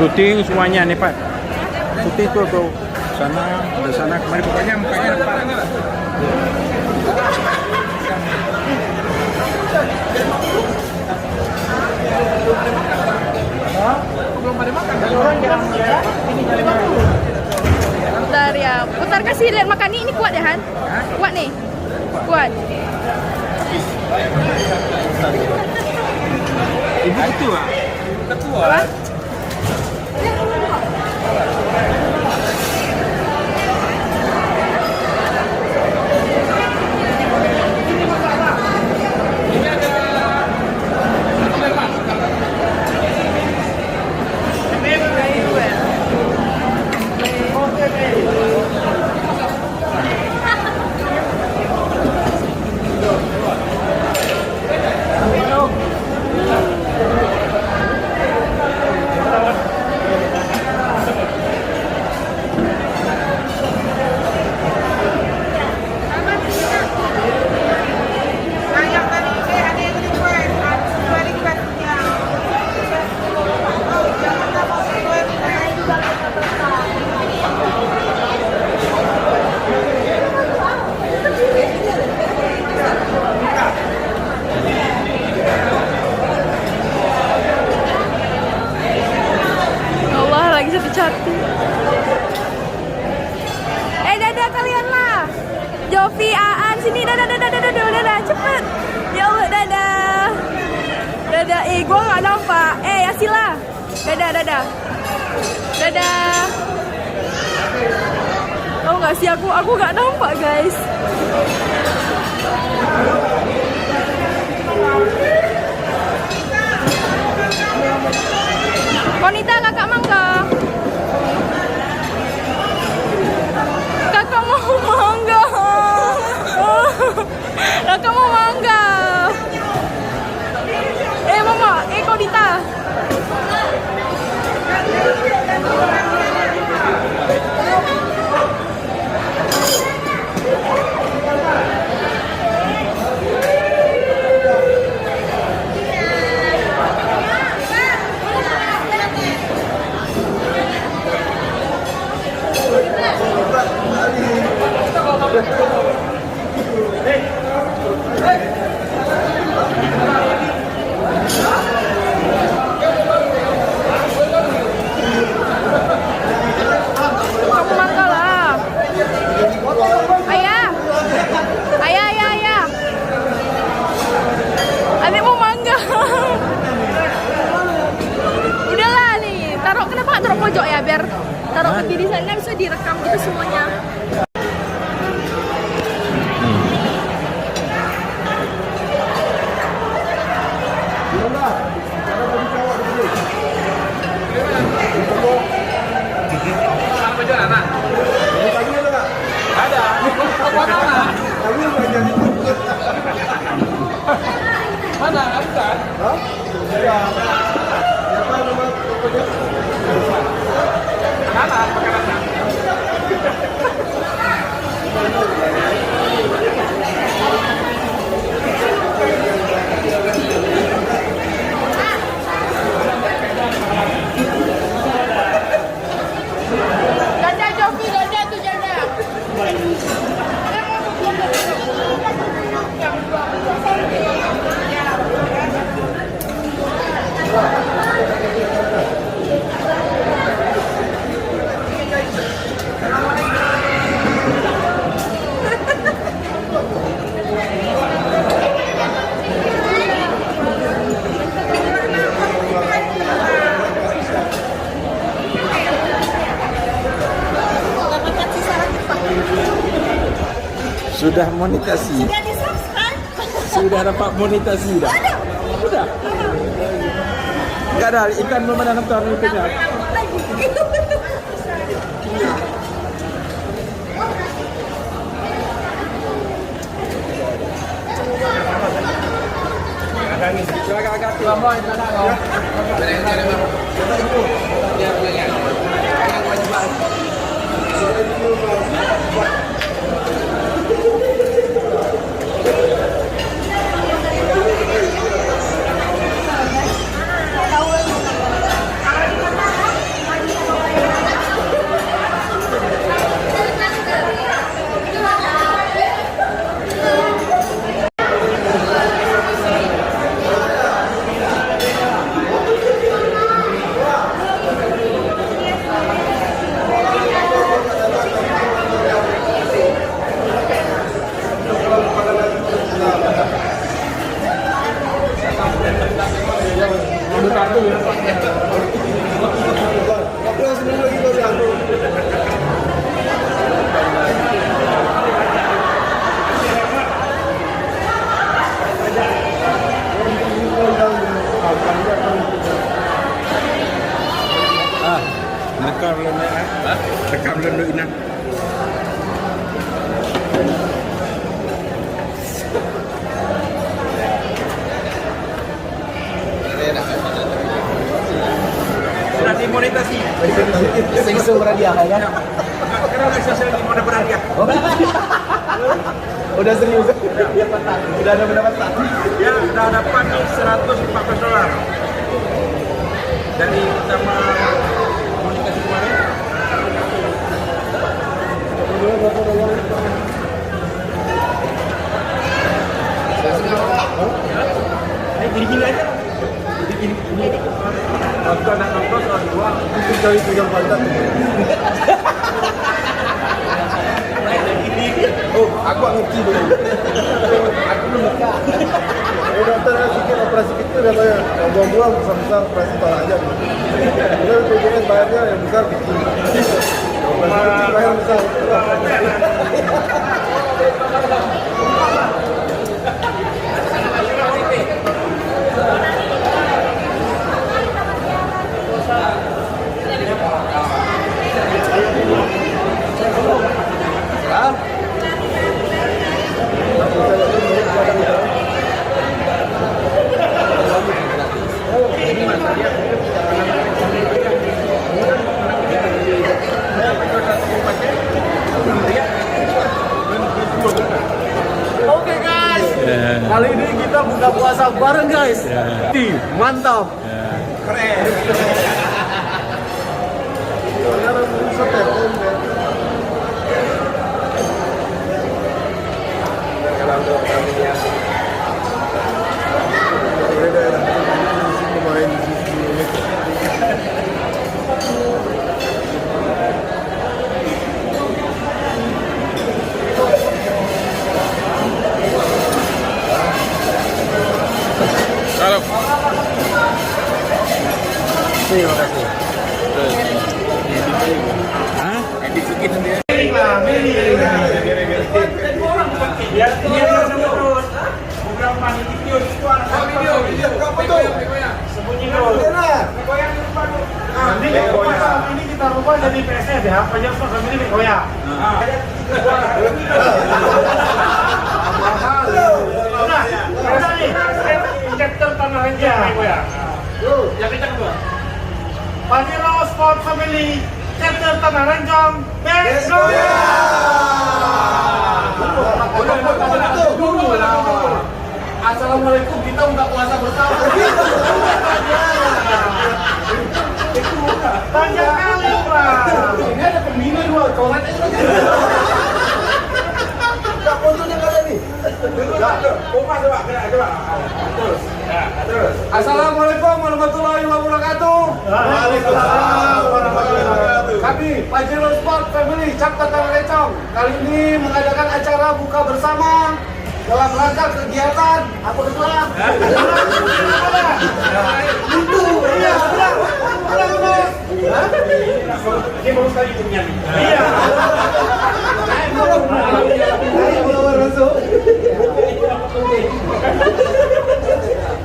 Syuting semuanya nih Pak. Syuting tuh sana, ada sana kemari pokoknya mukanya Pak. Belum pada makan. Bentar ya. Putar kasih lihat makan ini kuat ya Han? Kuat nih. Kuat. Ibu ketua. Ketua. Apa? Dadah kalian lah. Jovi, Aan, sini dadah cepet. Ya Allah, dadah. Dadah, gua nggak nampak. Asila. Dadah. Tahu nggak sih aku nggak nampak guys. Konita, kakak mangga. Kakak mau mangga. Kakak mau mangga. Mama, Konita. Kamu mangga lah. Ayah. Adik mau mangga. Udahlah nih, kenapa nggak taruh pojok ya, biar taruh ke kiri sana bisa direkam gitu semuanya. Mana bukan? Hah? Ya. Siapa nama tokonya? Makanan. Dadah Jovi, dadah tuh dadah. Sudah monetasi. Sudah di-subscribe. Sudah dapat monetasi dah. Sudah. Enggak ada ikan belum ada nonton YouTube-nya. Agak-agak lambat sana kau. kartu ya. Rekam dulu ya. Rekam dulu ini. Sudah dimonetasi. Sing berhadiah kan? Kenapa sosial di mana berhadiah? Udah serius. Udah ada pendapatan. Ya, udah dapat nih $114 dari utama komunikasi kemarin. Gini aja. Gini. Nonton anak nonton soal dua. Itu cari pegang pantat. Oh, aku ngerti dulu. Aku belum nikah. Dokter sikit operasi kecil katanya. Buang-buang besar-besar operasi tolak aja. Udah BPJS bayarnya yang besar kecil. Operasi kecil bayar besar. Oke guys, kali ini kita buka puasa bareng guys. Mantap. Keren. Sekarang setel. Halo. Terima kasih. Hah? Edit sedikit dia. Ini kita rubah jadi PSF ya, Pajak Sport Family Koya. Udah nih, chapter tanah aja. Yang kita kedua. Pajero Sport Family chapter Tanah Renjong. Begoya. Assalamualaikum, kita buka puasa bersama. Panjang kali, Pak. Ini ada pembina dua, coret aja. Enggak fotonya enggak ada nih. Terus. Assalamualaikum warahmatullahi wabarakatuh. Waalaikumsalam warahmatullahi wabarakatuh. Kami Pajero Sport Family Chapter Tanah Renjong kali ini mengadakan acara buka bersama dalam rangka kegiatan apa ketua? Itu, iya, ulang, bos. Ini baru sekali punya nih. Iya.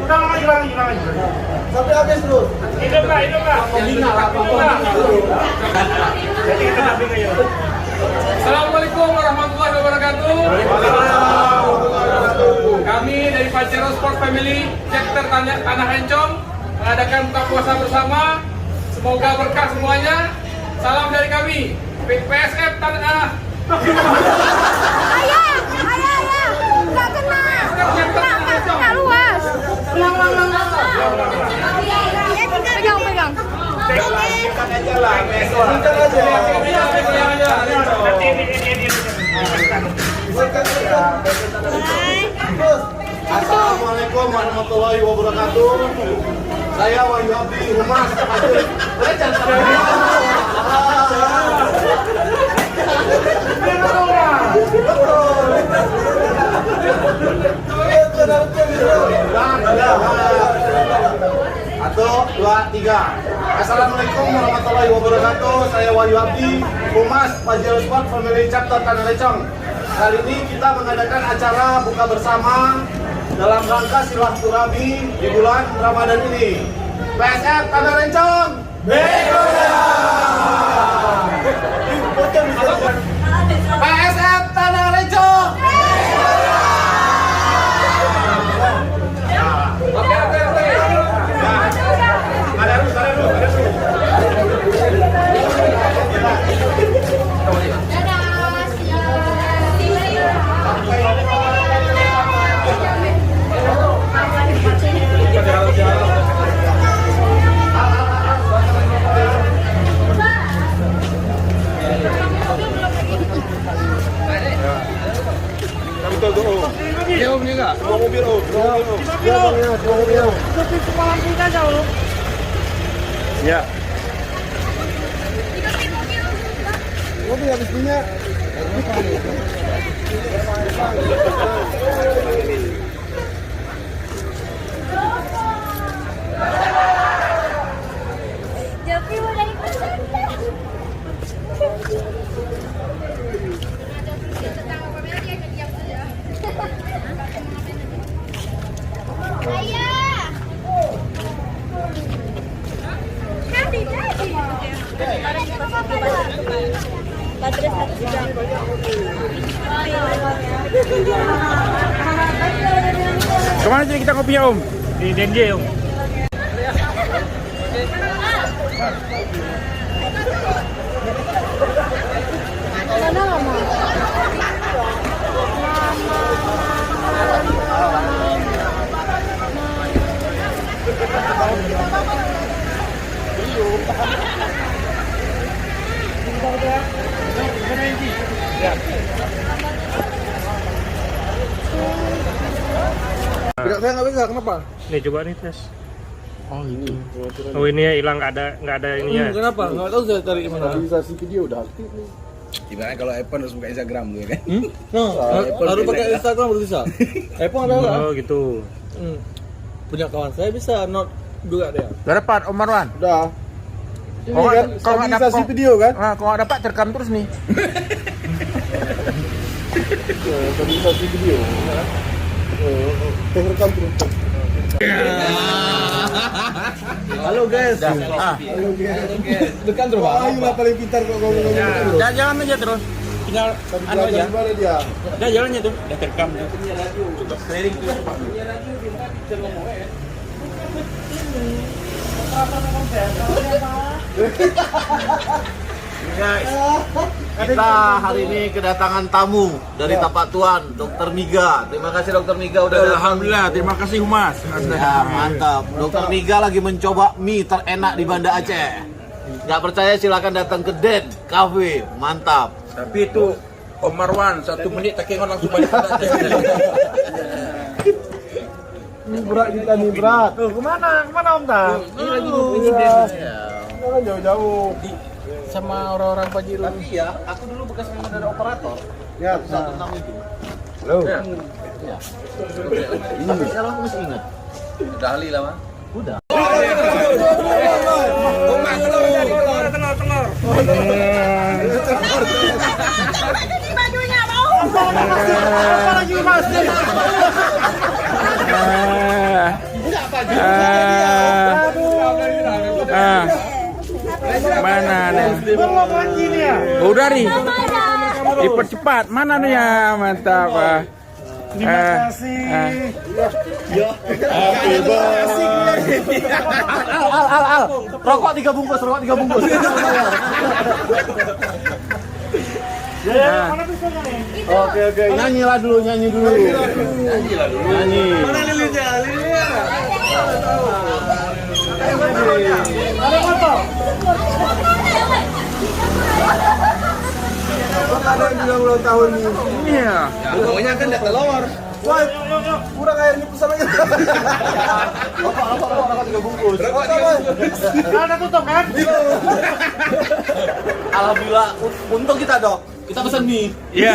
Ulang lagi. Sampai habis terus. Hidup lah. Jadi kita dampingi ya. Assalamualaikum warahmatullahi wabarakatuh. Kami dari Pajero Sport Family Chapter Tanah Renjong mengadakan buka puasa bersama. Semoga berkah semuanya. Salam dari kami PSF Tanah. Ayah, nggak kena luas. Pegang. Singkat aja lah. Singkat aja. Assalamualaikum warahmatullahi wabarakatuh. Saya Wahyu Abdi Humas. 1, 2, 3. Assalamualaikum warahmatullahi wabarakatuh. Saya Wahyu Abdi, Humas Pajero Sport Family Chapter Tanah Lencong. Kali ini kita mengadakan acara buka bersama dalam rangka silaturahmi di bulan Ramadan ini. PSF Tanah Lencong, Begoya! PSF Tanah Lencong. Oke. Ada dulu. Om juga. Semua mobil om. Semua mobil. Ya. Mobil habis minyak. Joki mau dari pasar. Ayah. Baterai 1 jam. Kemana sih kita kopinya Om? Di Denje, Om. Mana lama? Tidak, saya nggak bisa. Kenapa? Nih coba nih tes. Oh ini. Oh ini ya hilang, nggak ada ininya. Kenapa? Nggak tahu saya cari gimana. Stabilisasi video udah aktif nih. Gimana kalau iPhone harus buka Instagram dulu kan? Harus pakai Instagram baru bisa. iPhone ada nggak? Oh gitu. Punya kawan saya bisa not juga dia. Udah dapat Om Marwan? Udah. Ini Kalau kan kalau nggak stabilisasi dapat video kan? kalau nggak dapat terekam terus nih. Stabilisasi video. Terekam terus. Halo guys. Halo guys. Dekan terus Pak. Ayo lah paling pintar kok ngomong-ngomong. Jalan aja terus. Tinggal anu aja. Gimana dia? Udah jalannya tuh. Udah terekam. Coba clearing tuh. Guys, kita hari ini kedatangan tamu dari Tapak Tuan, Dr. Miga. Terima kasih Dr. Miga udah datang. Alhamdulillah, terima kasih Humas. Ya, mantap. Dr. Miga lagi mencoba mie terenak di Banda Aceh. Nggak percaya silakan datang ke Den Cafe. Mantap. Tapi itu Om Marwan 1 menit tak kira langsung balik ke Aceh. Ini berat kita nih berat. Kemana Om Ta? Ini lagi presiden. Jangan jauh-jauh. Sama orang-orang Pajero. Tapi ya, aku dulu bekas member dari operator. Ya, 16 itu. halo. Tapi sekarang aku masih ingat. Udah ahli lah, Mas. Udah. Mana nih? Udah nih. Dipercepat. Mana nih ya? Mantap. Terima kasih. Happy birthday. Al. Rokok 3 bungkus. Oke. Nyanyi dulu. Nyanyi. Mana lilinnya? Ada foto. Ada yang bilang ulang tahun nih. Iya. Pokoknya kan enggak telur. Wah, kurang air nih pesan lagi. Rokok 3 bungkus. Ada tutup kan? Alhamdulillah, untung kita dok. Kita pesan mie. Iya.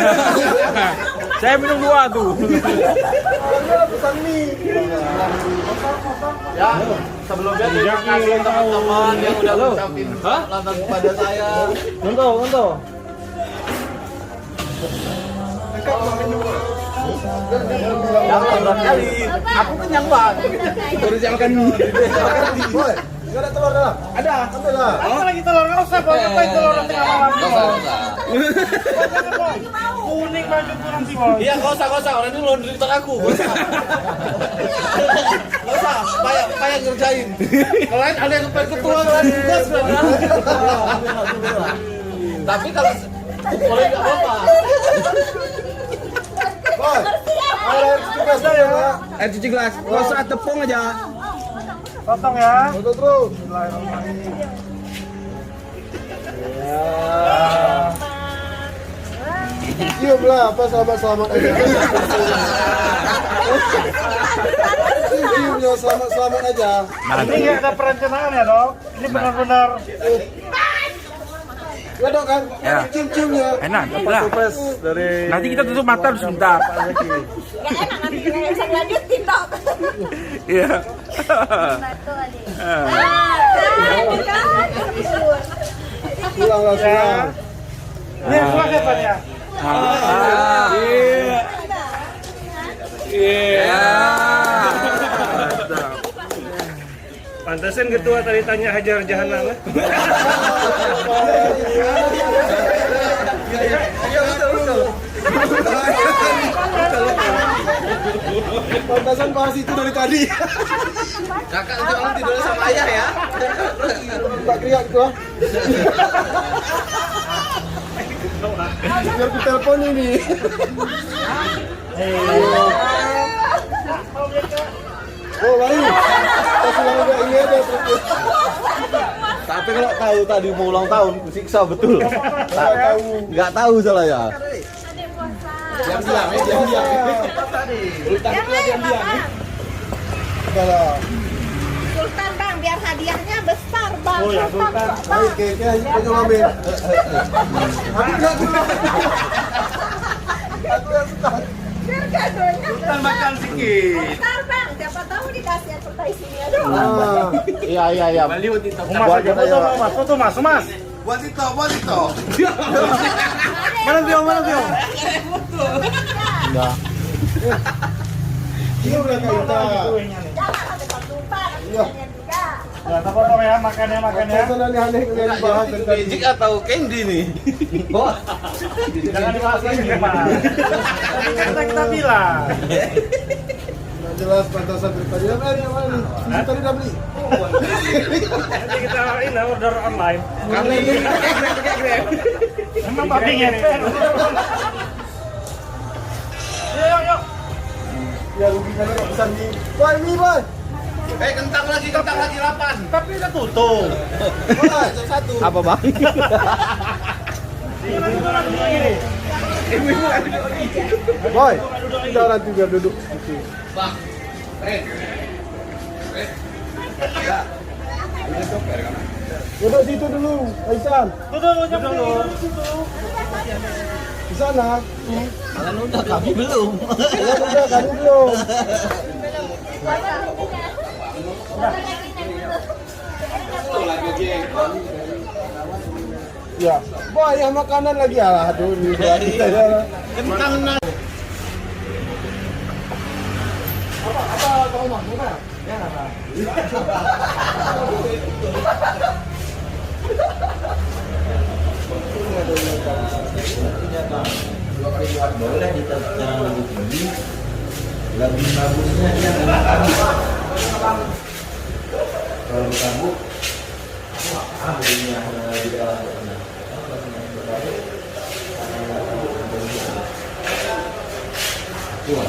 Saya minum 2 tuh. Pesan mie. Ya, Sebelumnya terima kasih teman-teman yang udah ngucapin selamat kepada saya. Untuk. Jangan berat kali. Aku kenyang banget. Terus yang makan. Boy, nggak ada telur dalam? Ada, ambil lah. Ada lagi telur, nggak usah kok ngapain telur nanti malam. Kuning baju kurang sih boy. Iya, nggak usah. Orang ini laundry tok aku. Nggak usah. Payah ngerjain. Kalau lain ada yang pengen ketua, lain tugas. Tapi kalau boleh nggak apa-apa. Boy, air tugas saya ya. Air cuci gelas. Gak usah tepung aja. Potong ya. Untuk terus. Cium lah, apa selamat aja. Ciumnya selamat aja. Ini nggak ada perencanaan ya dok. Ini benar-benar. Ya dok kan? Ya. Cium-ciumnya. Enak, lah. Dari Nanti kita tutup mata sebentar. Gak enak nanti kita bisa lanjutin dok. Iya. Satu adik. pulang lah pulang. Ini pulang siapa ya? Iya. Iya. Pantesan ketua tadi tanya hajar jahanam. Pantasan bahas itu dari tadi. Kakak nanti malam tidur sama ayah ya. Tak kriak gua. Biar ku telepon ini. Oh baru. Kasih nama dia ini aja terus. Tapi kalau tahu tadi mau ulang tahun, siksa betul. Nggak tahu salah ya. Diam-diam. Sultan bang, biar hadiahnya besar bang. Oh ya Sultan. Baik, kayaknya itu ngambil. Aku nggak dulu. Aku yang suka. Biar gadonya Sultan makan sedikit. besar bang. Siapa tahu dikasih advertisingnya dong. Iya. Mas aja foto mas. Buat itu. Mana Tio? Enggak. Ini udah kayak kita. Jangan sampai lupa. Iya. Juga. Ya, tak potong ya, makan ya. Pantasan aneh-aneh yang dibahas dari tadi. Magic atau candy nih? Jangan dibahas lagi Mas. Tadi kita bilang. Nggak jelas pantasan dari tadi. Yang mana nih? Tadi udah beli. Nanti kita ini order online. Kami Emang babi ngepet. Yuk. Ya ruginya nggak pesan di. Boy, ini boy. Kentang lagi 8. Tapi udah tutup. Boy, satu. apa bang? Boy, udah nanti biar duduk. Bang. Duduk situ dulu, Aisan. Tutup. Di sana. Kalian udah, kami belum. Ya udah, kami belum. Ya, boy, yang makanan lagi ya. Aduh, ini kita ya. Kentang Apa kau mau? Ya, boleh ditekan lebih tinggi, lebih bagusnya dia kalau kabuk ini di dalam Coba.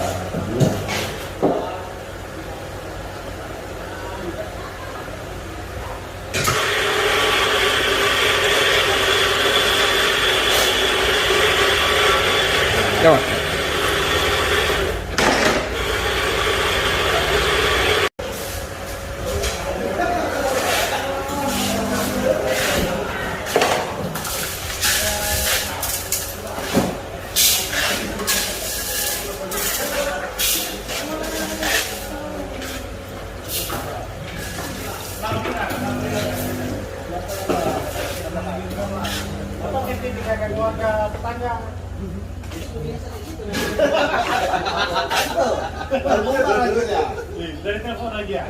keluarga tetangga. Baru buka lagunya. Dari telepon lagi ya.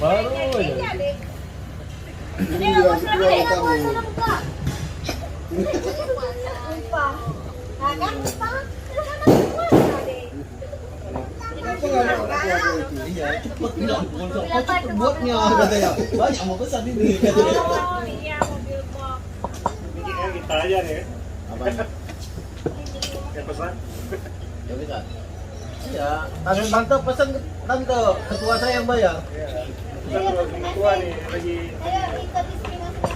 Baru aja. Ini dia jual kamu. Kenapa nggak ada orang tua itu? Iya, cepet bilang cepet buatnya katanya. Banyak mau pesan ini katanya. Ini kita aja nih. Apa? Yang pesan. Ya bisa. Iya, tante pesan tante, ketua saya yang bayar. Kita tua nih lagi. Ayo, kita diskriminasi.